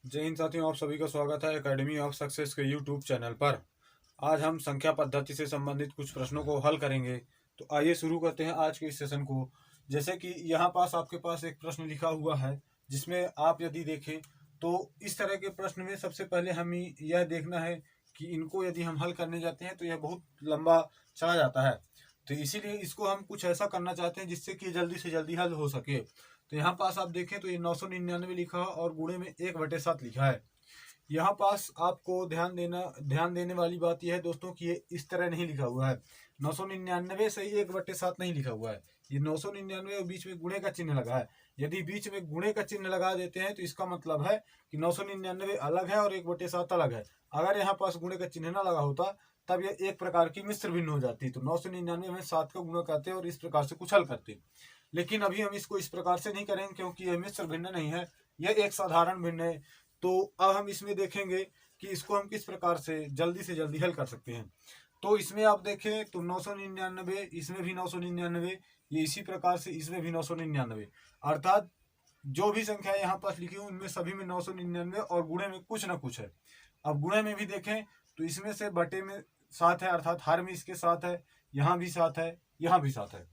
जय हिंद साथियों, आप सभी का स्वागत है एकेडमी ऑफ सक्सेस के यूट्यूब चैनल पर। आज हम संख्या पद्धति से संबंधित कुछ प्रश्नों को हल करेंगे। तो आइए शुरू करते हैं आज के इस सेशन को। जैसे कि यहाँ पास आपके पास एक प्रश्न लिखा हुआ है, जिसमें आप यदि देखें तो इस तरह के प्रश्न में सबसे पहले हमें यह देखना है कि इनको यदि हम हल करने जाते हैं तो यह बहुत लंबा चला जाता है। तो इसीलिए इसको हम कुछ ऐसा करना चाहते हैं जिससे कि जल्दी से जल्दी हल हो सके। तो यहाँ पास आप देखें तो ये 999 लिखा है और गुणे में 1/7 लिखा है। यहाँ पास आपको ध्यान देने वाली बात यह है दोस्तों कि ये इस तरह नहीं लिखा हुआ है। 999 से 1/7 नहीं लिखा हुआ है। ये 999 और बीच में गुणे का चिन्ह लगा है। यदि बीच में गुणे का चिन्ह लगा देते हैं तो इसका मतलब है कि 999 अलग है और 1/7 अलग है। अगर यहाँ पास गुणे का चिन्ह ना लगा होता तब यह एक प्रकार की मिश्र भिन्न हो जाती। तो 999 में 7 का गुणा करते और इस प्रकार से कुछ हल करते। लेकिन अभी हम इसको इस प्रकार से नहीं करेंगे क्योंकि यह मिश्र भिन्न नहीं है, यह एक साधारण भिन्न है। तो अब हम इसमें देखेंगे कि इसको हम किस प्रकार से जल्दी हल कर सकते हैं। तो इसमें आप देखें तो 999, इसमें भी 999, ये इसी प्रकार से इसमें भी 999, अर्थात जो भी संख्या यहाँ पास लिखी हुई उनमें सभी में 999 और गुणे में कुछ ना कुछ है। अब गुणे में भी देखें तो इसमें से बटे में 7 है, अर्थात हर में इसके 7 है, यहाँ भी 7 है, यहाँ भी 7 है।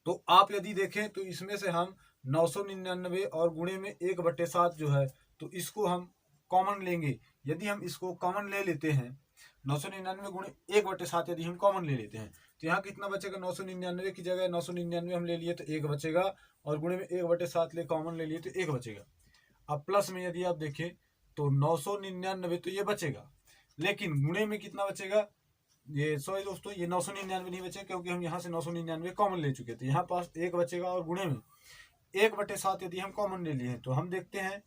तो आप यदि देखें तो इसमें से हम 999 और गुणे में 1/7 जो है तो इसको हम कॉमन लेंगे। यदि हम इसको कॉमन ले लेते हैं, 999 गुणे 1/7 यदि हम कॉमन ले लेते हैं तो यहाँ कितना बचेगा? 999 की जगह 999 हम ले लिए तो 1 बचेगा और गुणे में 1/7 ले कॉमन ले लिए तो 1 बचेगा। अब प्लस में यदि आप देखें तो 999 तो ये बचेगा, लेकिन गुणे में कितना बचेगा? ये सॉरी दोस्तों, ये 999 नहीं बचे क्योंकि हम यहाँ से 999 कॉमन ले चुके थे। यहाँ पास 1 बचेगा और गुणे में 1/7 यदि हम कॉमन ले लिए तो हम देखते हैं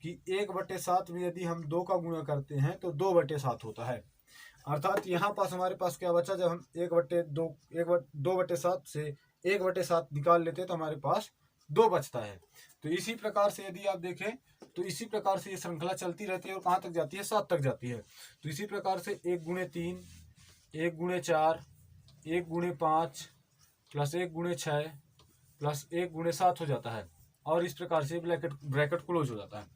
कि 1/7 में यदि हम 2 का गुणा करते हैं तो 2/7 होता है। अर्थात यहाँ पास हमारे पास क्या बचा? जब हम 2/7 से 1/7 निकाल लेते हैं तो हमारे पास 2 बचता है। तो इसी प्रकार से यदि आप देखें तो इसी प्रकार से ये श्रृंखला चलती रहती है और कहाँ तक जाती है? 7 तक जाती है। तो इसी प्रकार से 1 गुणे 3, 1 गुणे 4, 1 गुणे 5 प्लस 1 गुणे 6 प्लस 1 गुणे 7 हो जाता है और इस प्रकार से ब्रैकेट क्लोज हो जाता है।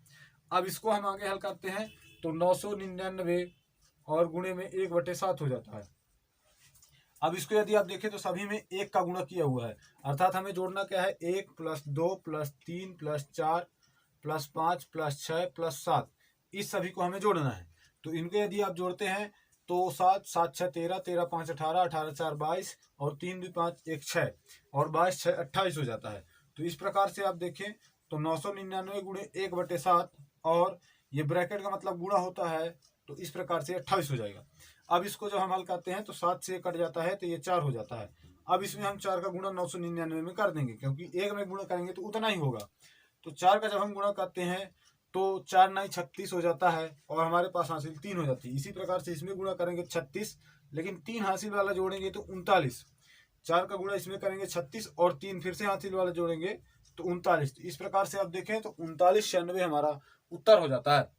अब इसको हम आगे हल करते हैं तो 999 और गुणे में 1/7 हो जाता है। अब इसको यदि आप देखें तो सभी में 1 का गुणा किया हुआ है, अर्थात हमें जोड़ना क्या है? 1 plus 2 plus 3 plus 4 plus 5 plus 6 plus 7, इस सभी को हमें जोड़ना है। तो इनको यदि आप जोड़ते हैं तो 7 7 6 13, 13 5 18, 18 4 22 और 3 2 5 1 6 और 22 6 28 हो जाता है। तो इस प्रकार से आप देखें तो 999 गुणे 1/7 और ये ब्रैकेट का मतलब गुणा होता है तो इस प्रकार से 28 हो जाएगा। अब इसको जब हम हल करते हैं तो 7 से कट जाता है तो ये 4 हो जाता है। अब इसमें हम 4 का गुणा 999 में कर देंगे क्योंकि 1 में गुणा करेंगे तो उतना ही होगा। तो 4 का जब हम गुणा करते हैं तो 4 9 36 हो जाता है और हमारे पास हासिल 3 हो जाती है। इसी प्रकार से इसमें गुणा करेंगे 36, लेकिन 3 हासिल वाला जोड़ेंगे तो 39। 4 का गुणा इसमें करेंगे 36 और 3 फिर से हासिल वाला जोड़ेंगे तो 39। इस प्रकार से आप देखें तो 3996 हमारा उत्तर हो जाता है।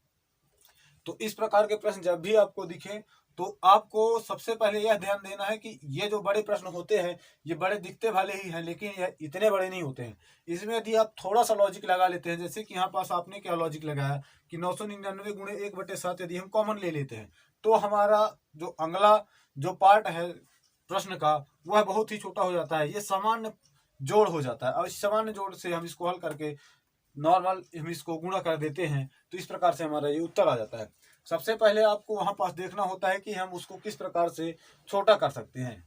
तो इस प्रकार के प्रश्न जब भी आपको दिखे तो आपको सबसे पहले यह ध्यान देना है कि ये जो बड़े प्रश्न होते हैं ये बड़े दिखते भले ही हैं लेकिन यह इतने बड़े नहीं होते हैं। इसमें यदि आप थोड़ा सा लॉजिक लगा लेते हैं, जैसे कि यहाँ पास आपने क्या लॉजिक लगाया कि 999 गुणे 1/7 यदि हम कॉमन ले लेते हैं तो हमारा जो अगला जो पार्ट है प्रश्न का वह बहुत ही छोटा हो जाता है। ये सामान्य जोड़ हो जाता है और इस सामान्य जोड़ से हम इसको हल करके नॉर्मल हम इसको गुणा कर देते हैं तो इस प्रकार से हमारा ये उत्तर आ जाता है। सबसे पहले आपको वहां पास देखना होता है कि हम उसको किस प्रकार से छोटा कर सकते हैं।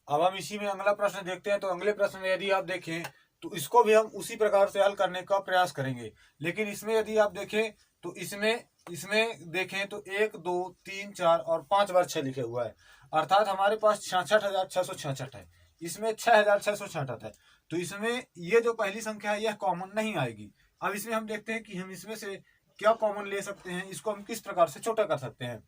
अब हम इसी में अगला प्रश्न देखते हैं। तो अगले प्रश्न में यदि आप देखें तो इसको भी हम उसी प्रकार से हल करने का प्रयास करेंगे, लेकिन इसमें यदि आप देखें तो इसमें इसमें देखें तो 1 2 3 4 और 5 बार 6 लिखे हुआ है, अर्थात हमारे पास 66,666 है। इसमें 6,666 है। तो इसमें ये जो पहली संख्या है यह कॉमन नहीं आएगी। अब इसमें हम देखते हैं कि हम इसमें से क्या कॉमन ले सकते हैं, इसको हम किस प्रकार से छोटा कर सकते हैं।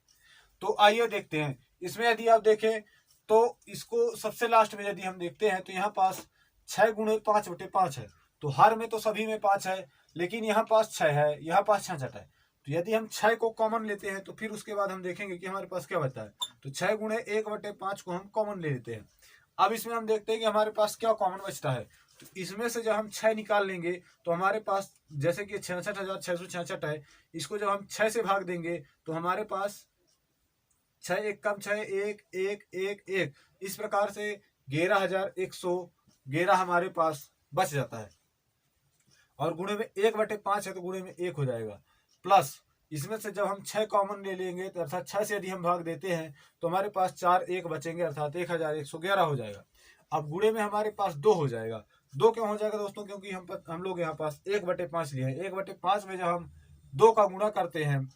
तो आइए देखते हैं। इसमें यदि आप देखें तो इसको सबसे लास्ट में यदि हम देखते हैं तो यहाँ पास 6 गुणे 5/5 है। तो हर में तो सभी में 5 है, लेकिन यहाँ पास 6 है, यहाँ पास 66 है। तो यदि हम 6 को कॉमन लेते हैं तो फिर उसके बाद हम देखेंगे कि हमारे पास क्या बचता है। तो 6 गुणे 1/5 को हम कॉमन ले लेते हैं। अब इसमें हम देखते हैं कि हमारे पास क्या कॉमन बचता है। तो इसमें से जब हम 6 निकाल लेंगे तो हमारे पास, जैसे कि 66,666 है, इसको जब हम 6 से भाग देंगे तो हमारे पास 6 एक कम 6, 1 1 1 1, इस प्रकार से 11,111 हमारे पास बच जाता है। और गुणे में 1/5 है तो गुणे में 1 हो जाएगा। प्लस इसमें से जब हम 6 कॉमन ले लेंगे तो अर्थात 6 से यदि हम भाग देते हैं तो हमारे पास 4 1 बचेंगे, अर्थात 1111 हो जाएगा। अब गुणे में हमारे पास 2 हो जाएगा। 2 क्यों हो जाएगा दोस्तों? क्योंकि हम लोग यहाँ पास 1/5 लिए हैं। 1/5 में जब हम 2 का गुणा करते हैं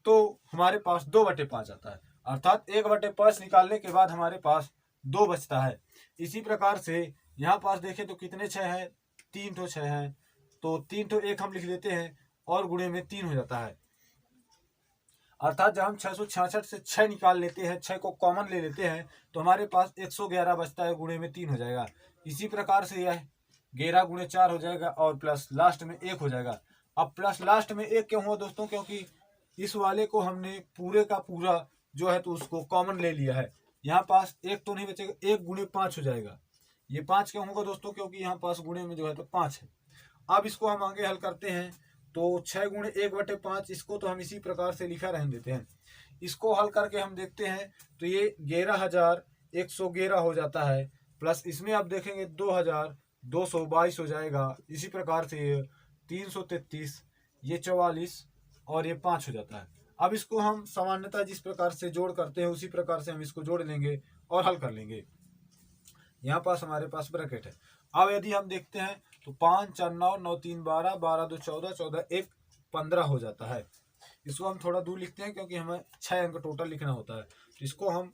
तो हमारे पास 2/5 आता है, अर्थात 1/5 निकालने के बाद हमारे पास 2 बचता है। इसी प्रकार से यहाँ पास देखें तो कितने 6 हैं? 3 तो 6 हैं, तो 3 तो 1 हम लिख लेते हैं और गुणे में 3 हो जाता है। अर्थात जब हम 666 से 6 निकाल लेते हैं, 6 को कॉमन ले लेते हैं तो हमारे पास 111 बचता है, गुणे में 3 हो जाएगा। इसी प्रकार से यह 11 गुणे 4 हो जाएगा और प्लस लास्ट में 1 हो जाएगा। अब प्लस लास्ट में 1 क्यों हुआ दोस्तों? क्योंकि इस वाले को हमने पूरे का पूरा जो है तो उसको कॉमन ले लिया है। यहाँ पास 1 तो नहीं बचेगा, 1 गुणे 5 हो जाएगा। ये 5 क्यों होगा दोस्तों? क्योंकि यहाँ पास गुणे में जो है तो 5 है। अब इसको हम आगे हल करते हैं तो 6 गुणे 1/5, इसको तो हम इसी प्रकार से लिखा रहने देते हैं। इसको हल करके हम देखते हैं तो ये 11,111 हो जाता है। प्लस इसमें आप देखेंगे 2,222 हो जाएगा। इसी प्रकार से ये 333, ये 44 और ये 5 हो जाता है। अब इसको हम सामान्यतः जिस प्रकार से जोड़ करते हैं उसी प्रकार से हम इसको जोड़ लेंगे और हल कर लेंगे। यहाँ पास हमारे पास ब्रैकेट है। अब यदि हम देखते हैं तो 5 4 9 9 3 12 12 2 14 14 1 15 हो जाता है। इसको हम थोड़ा दूर लिखते हैं क्योंकि हमें 6 अंक टोटल लिखना होता है, तो इसको हम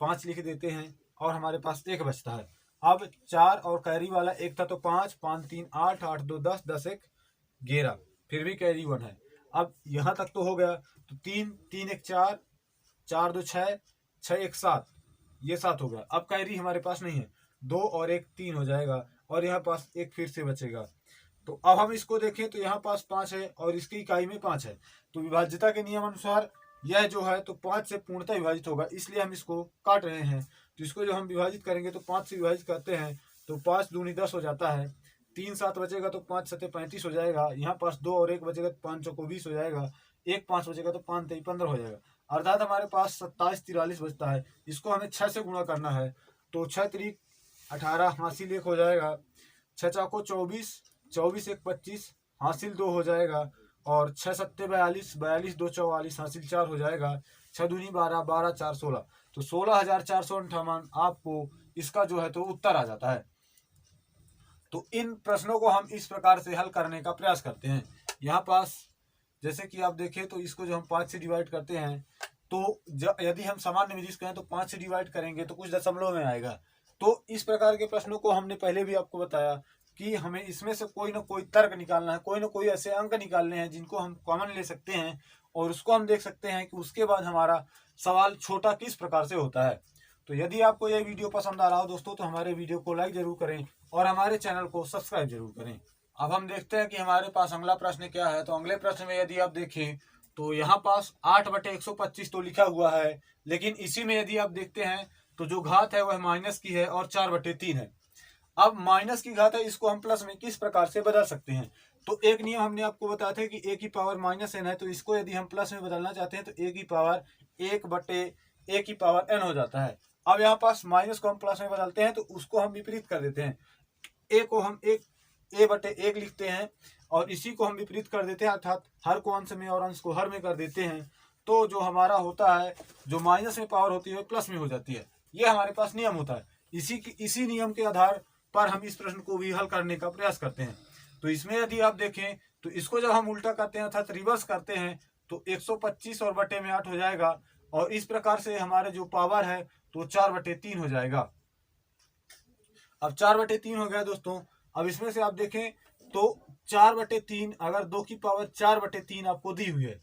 5 लिख देते हैं और हमारे पास 1 बचता है। अब 4 और कैरी वाला 1 था तो 5 5 3 8 8 2 10 10 1 11, फिर भी कैरी 1 है। अब यहाँ तक तो हो गया, तो 3 3 1 4 4 2 6 6 1 7, ये 7 हो गया। अब कैरी हमारे पास नहीं है, 2 और 1 3 हो जाएगा और यहाँ पास 1 फिर से बचेगा। तो अब हम इसको देखें तो यहाँ पास 5 है और इसकी इकाई में 5 है, तो विभाज्यता के नियम अनुसार यह जो है तो 5 से पूर्णतः विभाजित होगा, इसलिए हम इसको काट रहे हैं। तो इसको जो हम विभाजित करेंगे तो 5 से विभाजित करते हैं तो 5 दूनी 10 हो जाता है। 3 7 बचेगा तो 5 7 35 हो जाएगा। यहाँ पास 2 और 1 बचेगा तो 5 चौको 20 हो जाएगा। 1 5 बचेगा तो 5 3 15 हो जाएगा, अर्थात हमारे पास 27 43 बचता है। इसको हमें 6 से गुणा करना है तो 6 3 18 हासिल 1 हो जाएगा। 6 चौको 24 24 1 25 हासिल 2 हो जाएगा और 6 7 42 42 2 44 हासिल 4 हो जाएगा। 6 दूनी 12 12 4 16, तो 16,458 आपको इसका जो है तो उत्तर आ जाता है। तो इन प्रश्नों को हम इस प्रकार से हल करने का प्रयास करते हैं। यहाँ पास जैसे कि आप देखें तो इसको जो हम 5 से डिवाइड करते हैं तो यदि हम सामान्य विधि से करें तो 5 से डिवाइड करेंगे तो कुछ दशमलव में आएगा। तो इस प्रकार के प्रश्नों को हमने पहले भी आपको बताया कि हमें इसमें से कोई ना कोई तर्क निकालना है, कोई ना कोई ऐसे अंक निकालने हैं जिनको हम कॉमन ले सकते हैं और उसको हम देख सकते हैं कि उसके बाद हमारा सवाल छोटा किस प्रकार से होता है। तो यदि आपको यह वीडियो पसंद आ रहा हो दोस्तों तो हमारे वीडियो को लाइक जरूर करें और हमारे चैनल को सब्सक्राइब जरूर करें। अब हम देखते हैं कि हमारे पास अगला प्रश्न क्या है। तो अगले प्रश्न में यदि आप देखें तो यहाँ पास 8/125 तो लिखा हुआ है, लेकिन इसी में यदि आप देखते हैं तो जो घात है वह माइनस की है और 4/3 है। अब माइनस की घात है, इसको हम प्लस में किस प्रकार से बदल सकते हैं? तो एक नियम हमने आपको बताया था कि a की पावर -n है, तो इसको यदि हम प्लस में बदलना चाहते हैं तो a की पावर 1/a की पावर n हो जाता है। अब यहाँ पास माइनस को हम प्लस में बदलते हैं तो उसको हम विपरीत कर देते हैं। a को हम a/1 लिखते हैं और इसी को हम विपरीत कर देते हैं, अर्थात हर को अंश में और अंश को हर में कर देते हैं। तो जो हमारा होता है, जो माइनस में पावर होती है प्लस में हो जाती है। ये हमारे पास नियम होता है। इसी नियम के आधार पर हम इस प्रश्न को भी हल करने का प्रयास करते हैं। तो इसमें यदि आप देखें तो इसको जब हम उल्टा करते हैं अर्थात रिवर्स करते हैं तो 125 और बटे में 8 हो जाएगा और इस प्रकार से हमारे जो पावर है तो 4/3 हो जाएगा। अब 4/3 हो गया दोस्तों। अब इसमें से आप देखें तो 4/3, अगर 2 की पावर 4/3 आपको दी हुई है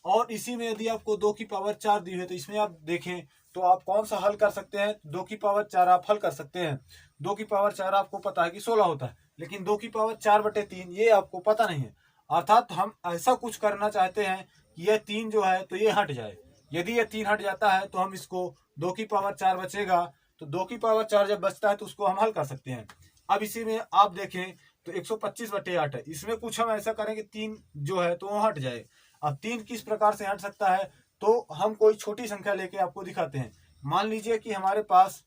और इसी में यदि आपको 2 की पावर 4 दी हुई है तो इसमें आप देखें तो आप कौन सा हल कर सकते हैं? 2 की पावर 4 आप हल कर सकते हैं। 2 की पावर 4 आपको पता है कि 16 होता है, लेकिन 2 की पावर 4/3 ये आपको पता नहीं है। अर्थात हम ऐसा कुछ करना चाहते हैं कि यह 3 जो है तो ये हट जाए। यदि ये 3 हट जाता है तो हम इसको 2 की पावर 4 बचेगा, तो 2 की पावर 4 जब बचता है तो उसको हम हल कर सकते हैं। अब इसी में आप देखें तो 125/8 है, इसमें कुछ हम ऐसा करें कि 3 जो है तो वो हट जाए। अब 3 किस प्रकार से हट सकता है, तो हम कोई छोटी संख्या लेके आपको दिखाते हैं। मान लीजिए कि हमारे पास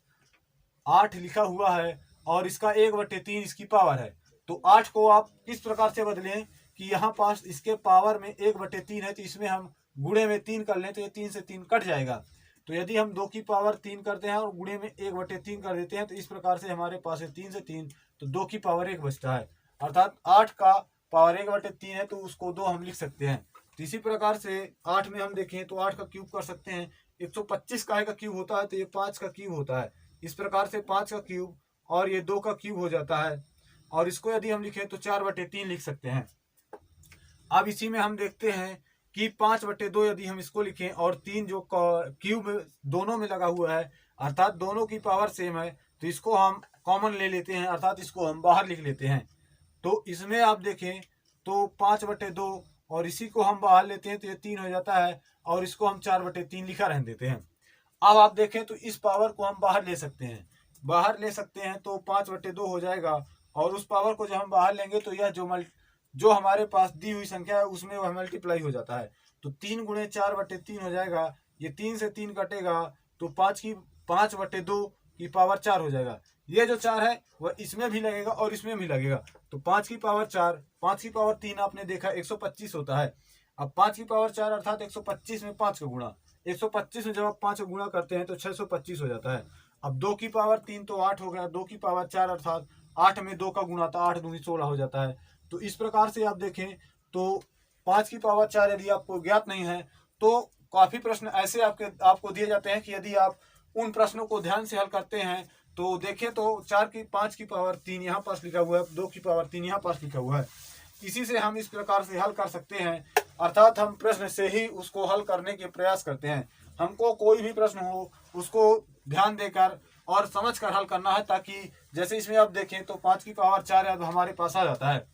8 लिखा हुआ है और इसका 1/3 इसकी पावर है। तो 8 को आप किस प्रकार से बदलें कि यहाँ पास इसके पावर में 1/3 है, तो इसमें हम गुणे में 3 कर लें तो ये 3 से 3 कट जाएगा। तो यदि हम 2 की पावर 3 करते हैं और गुणे में 1/3 कर देते हैं, तो इस प्रकार से हमारे पास है 3 से 3, तो 2 की पावर 1 बचता है। अर्थात 8 का पावर 1/3 है, तो उसको 2 हम लिख सकते हैं। तो इसी प्रकार से 8 में हम देखें तो 8 का क्यूब कर सकते हैं। 125 का क्यूब होता है तो ये 5 का क्यूब होता है। इस प्रकार से 5 का क्यूब और ये 2 का क्यूब हो जाता है, और इसको यदि हम लिखें तो 4/3 लिख सकते हैं। अब इसी में हम देखते हैं कि 5/2 यदि हम इसको लिखें और 3 जो क्यूब दोनों में लगा हुआ है, अर्थात दोनों की पावर सेम है, तो इसको हम कॉमन ले लेते हैं, अर्थात इसको हम बाहर लिख लेते हैं। तो इसमें आप देखें तो 5/2 और इसी को हम बाहर लेते हैं तो ये 3 हो जाता है, और इसको हम 4/3 लिखा रहने देते हैं। अब आप देखें तो इस पावर को हम बाहर ले सकते हैं, बाहर ले सकते हैं तो 5/2 हो जाएगा, और उस पावर को जब हम बाहर लेंगे तो यह जो हमारे पास दी हुई संख्या है उसमें वह मल्टीप्लाई हो जाता है। तो 3 गुणे 4/3 हो जाएगा, ये 3 से 3 कटेगा तो 5/2 की पावर 4 हो जाएगा। ये जो 4 है वह इसमें भी लगेगा और इसमें भी लगेगा, तो 5 की पावर 4, 5 की पावर 3 आपने देखा 125 होता है। अब 5 की पावर 4 अर्थात 125 में 5 का गुणा, 125 में जब आप 5 का गुणा करते हैं तो 625 हो जाता है। अब 2 की पावर 3 तो 8 हो गया, 2 की पावर 4 अर्थात 8 में 2 का गुणा था, 8 दूनी 16 हो जाता है। तो इस प्रकार से आप देखें तो 5 की पावर 4 यदि आपको ज्ञात नहीं है तो काफी प्रश्न ऐसे आपको दिए जाते हैं कि यदि आप उन प्रश्नों को ध्यान से हल करते हैं तो देखें तो 5 की पावर 3 यहाँ पास लिखा हुआ है, 2 की पावर 3 यहाँ पास लिखा हुआ है। इसी से हम इस प्रकार से हल कर सकते हैं, अर्थात हम प्रश्न से ही उसको हल करने के प्रयास करते हैं। हमको कोई भी प्रश्न हो उसको ध्यान देकर और समझ कर हल करना है, ताकि जैसे इसमें आप देखें तो 5 की पावर 4 अब हमारे पास आ जाता है।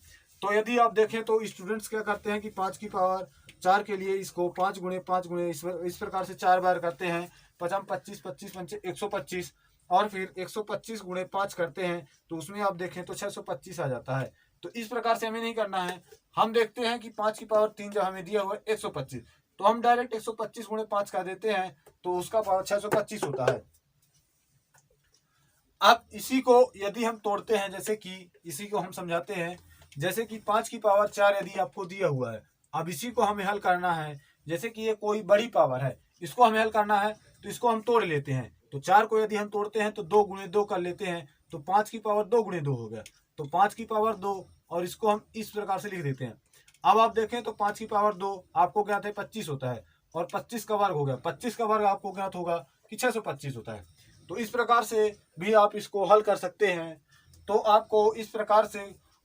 तो यदि आप देखें तो स्टूडेंट्स क्या करते हैं कि 5 की पावर 4 के लिए इसको 5 गुणे 5 गुणे इस प्रकार से 4 बार करते हैं। 5 25 25 पंचे 125, और फिर 125 गुणे 5 करते हैं तो उसमें आप देखें तो 625 आ जाता है। तो इस प्रकार से हमें नहीं करना है, हम देखते हैं कि 5 की पावर 3 जब हमें दिया हुआ है 125, तो हम डायरेक्ट 125 गुणे 5 कर देते हैं तो उसका पावर 625 होता है। अब इसी को यदि हम तोड़ते हैं, जैसे कि इसी को हम समझाते हैं, जैसे कि 5 की पावर 4 यदि आपको दिया हुआ है, अब इसी को हमें हल करना है। जैसे कि ये कोई बड़ी पावर है, इसको हमें हल करना है तो इसको हम तोड़ लेते हैं। तो 4 को यदि हम तोड़ते हैं तो 2 गुणे 2 कर लेते हैं, तो 5 की पावर 2 गुणे 2 हो गया, तो 5 की पावर 2, और इसको हम इस प्रकार से लिख देते हैं। अब आप देखें तो 5 की पावर 2 आपको ज्ञात है 25 होता है, और 25 का वर्ग हो गया, 25 का वर्ग आपको ज्ञात होगा कि 625 होता है। तो इस प्रकार से भी आप इसको हल कर सकते हैं। तो आपको इस प्रकार से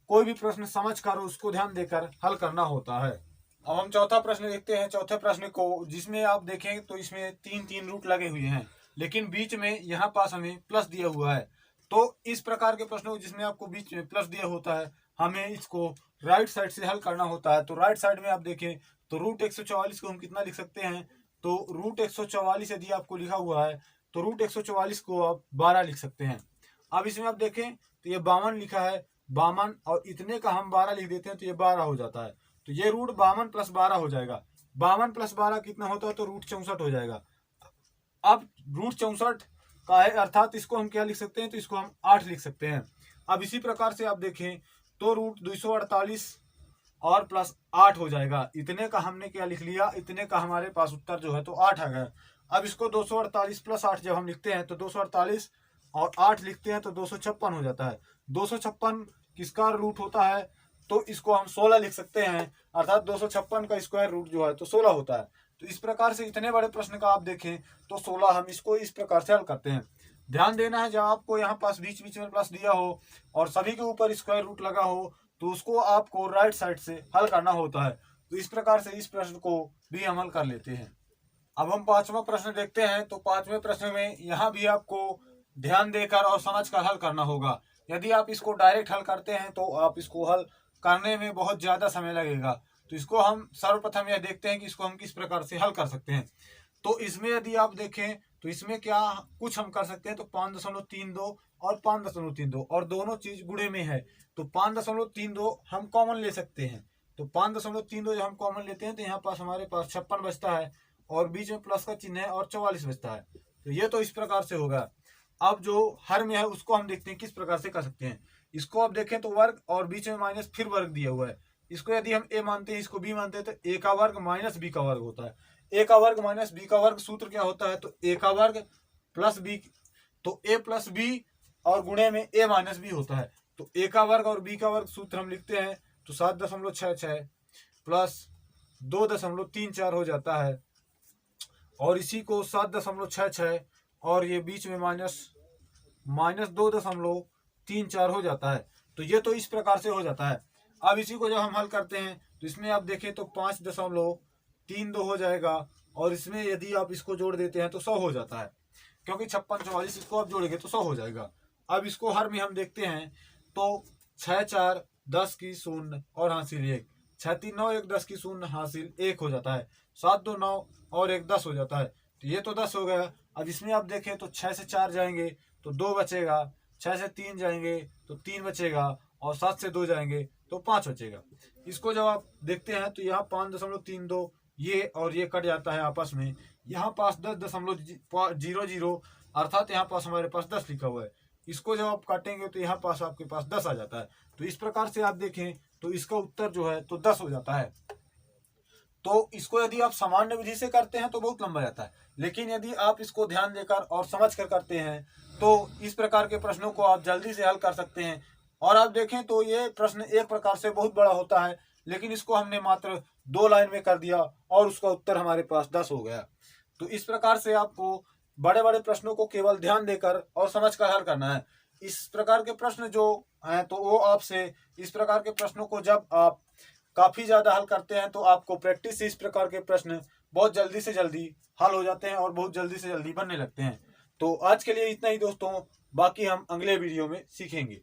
कोई भी प्रश्न समझ कर उसको ध्यान देकर हल करना होता है। अब हम चौथा प्रश्न देखते हैं। चौथे प्रश्न को, जिसमें आप देखें तो इसमें 3 रूट लगे हुए हैं, लेकिन बीच में यहाँ पास हमें प्लस दिया हुआ है। तो इस प्रकार के प्रश्नों जिसमें आपको बीच में प्लस दिया होता है, हमें इसको राइट साइड से हल करना होता है। तो राइट साइड में आप देखें तो रूट 144 को हम कितना लिख सकते हैं, तो रूट 144 यदि आपको लिखा हुआ है तो रूट 144 को आप 12 लिख सकते हैं। अब इसमें आप देखें तो ये 52 लिखा है, 52 और इतने का हम 12 लिख देते हैं तो ये 12 हो जाता है। तो ये रूट 52 + 12 हो जाएगा। 52 + 12 कितना होता है, तो रूट 64 हो जाएगा। अब रूट 64 का है, अर्थात इसको हम क्या लिख सकते हैं, तो इसको हम 8 लिख सकते हैं। अब इसी प्रकार से आप देखें तो रूट 248 और प्लस 8 हो जाएगा। इतने का हमने क्या लिख लिया, इतने का हमारे पास उत्तर जो है तो 8 आ गया। अब इसको 248 + 8 जब हम लिखते हैं तो 248 और 8 लिखते हैं तो 256 हो जाता है। 256 किसका रूट होता है, तो इसको हम 16 लिख सकते हैं, अर्थात 256 का स्क्वायर रूट जो है तो 16 होता है। तो इस प्रकार से इतने बड़े प्रश्न का आप देखें तो 16 हम इसको इस प्रकार से हल करते हैं। ध्यान देना है, जब आपको यहाँ पास बीच बीच में प्लस दिया हो और सभी के ऊपर स्क्वायर रूट लगा हो तो उसको आपको राइट साइड से हल करना होता है। तो इस प्रकार से इस प्रश्न को भी हम हल कर लेते हैं। अब हम 5वां प्रश्न देखते हैं। तो 5वें प्रश्न में यहाँ भी आपको ध्यान देकर और समझ कर हल करना होगा। यदि आप इसको डायरेक्ट हल करते हैं तो आप इसको हल करने में बहुत ज़्यादा समय लगेगा। तो इसको हम सर्वप्रथम यह देखते हैं कि इसको हम किस प्रकार से हल कर सकते हैं। तो इसमें यदि आप देखें तो इसमें क्या कुछ हम कर सकते हैं, तो 5.32 और 5.32 और दोनों चीज गुणे में है, तो 5.32 हम कॉमन ले सकते हैं। तो 5.32 जब हम कॉमन लेते हैं तो यहाँ पास हमारे पास 56 बचता है और बीच में प्लस का चिन्ह है और 44 बचता है। तो ये तो इस प्रकार से होगा। अब जो हर में है उसको हम देखते हैं किस प्रकार से कर सकते हैं। इसको आप देखें तो वर्ग और बीच में माइनस फिर वर्ग दिया हुआ है। इसको यदि हम ए मानते हैं, इसको बी मानते हैं, तो ए का वर्ग माइनस बी का वर्ग होता है। ए का वर्ग माइनस बी का वर्ग सूत्र क्या होता है, तो ए का वर्ग प्लस बी, तो ए प्लस बी और गुणे में ए माइनस बी होता है। तो ए का वर्ग और बी का वर्ग सूत्र हम लिखते हैं तो 7.66 प्लस 2.34 हो जाता है और इसी को 7.66 और ये बीच में माइनस 2.34 हो जाता है। तो ये तो इस प्रकार से हो जाता है। अब इसी को जब हम हल करते हैं तो इसमें आप देखें तो 5.32 हो जाएगा और इसमें यदि आप इसको जोड़ देते हैं तो 100 हो जाता है, क्योंकि 56 44 इसको आप जोड़ेंगे तो 100 हो जाएगा। अब इसको हर में हम देखते हैं तो 6 4 10 की 0 और हासिल 1, 6 3 9 1 10 की 0 हासिल 1 हो जाता है, 7 2 9 और 1 10 हो जाता है। तो ये तो 10 हो गया। अब इसमें आप देखें तो 6 से 4 जाएंगे तो 2 बचेगा, 6 से 3 जाएंगे तो 3 बचेगा और 7 से 2 जाएंगे तो 5 बचेगा। इसको जब आप देखते हैं तो यहाँ 5.32 ये और ये कट जाता है आपस में, यहाँ पास 10.00 अर्थात यहाँ पास हमारे पास 10 लिखा हुआ है। इसको जब आप काटेंगे तो यहाँ पास आपके पास 10 आ जाता है। तो इस प्रकार से आप देखें तो इसका उत्तर जो है तो 10 हो जाता है। तो इसको यदि आप सामान्य विधि से करते हैं तो बहुत लंबा जाता है, लेकिन यदि आप इसको ध्यान देकर और समझ कर करते हैं तो इस प्रकार के प्रश्नों को आप जल्दी से हल कर सकते हैं। और आप देखें तो ये प्रश्न एक प्रकार से बहुत बड़ा होता है, लेकिन इसको हमने मात्र 2 लाइन में कर दिया और उसका उत्तर हमारे पास 10 हो गया। तो इस प्रकार से आपको बड़े बड़े प्रश्नों को केवल ध्यान देकर और समझ कर हल करना है। इस प्रकार के प्रश्न जो हैं तो वो आपसे इस प्रकार के प्रश्नों को जब आप काफी ज्यादा हल करते हैं तो आपको प्रैक्टिस से इस प्रकार के प्रश्न बहुत जल्दी से जल्दी हल हो जाते हैं और बहुत जल्दी से जल्दी बनने लगते हैं। तो आज के लिए इतना ही दोस्तों, बाकी हम अगले वीडियो में सीखेंगे।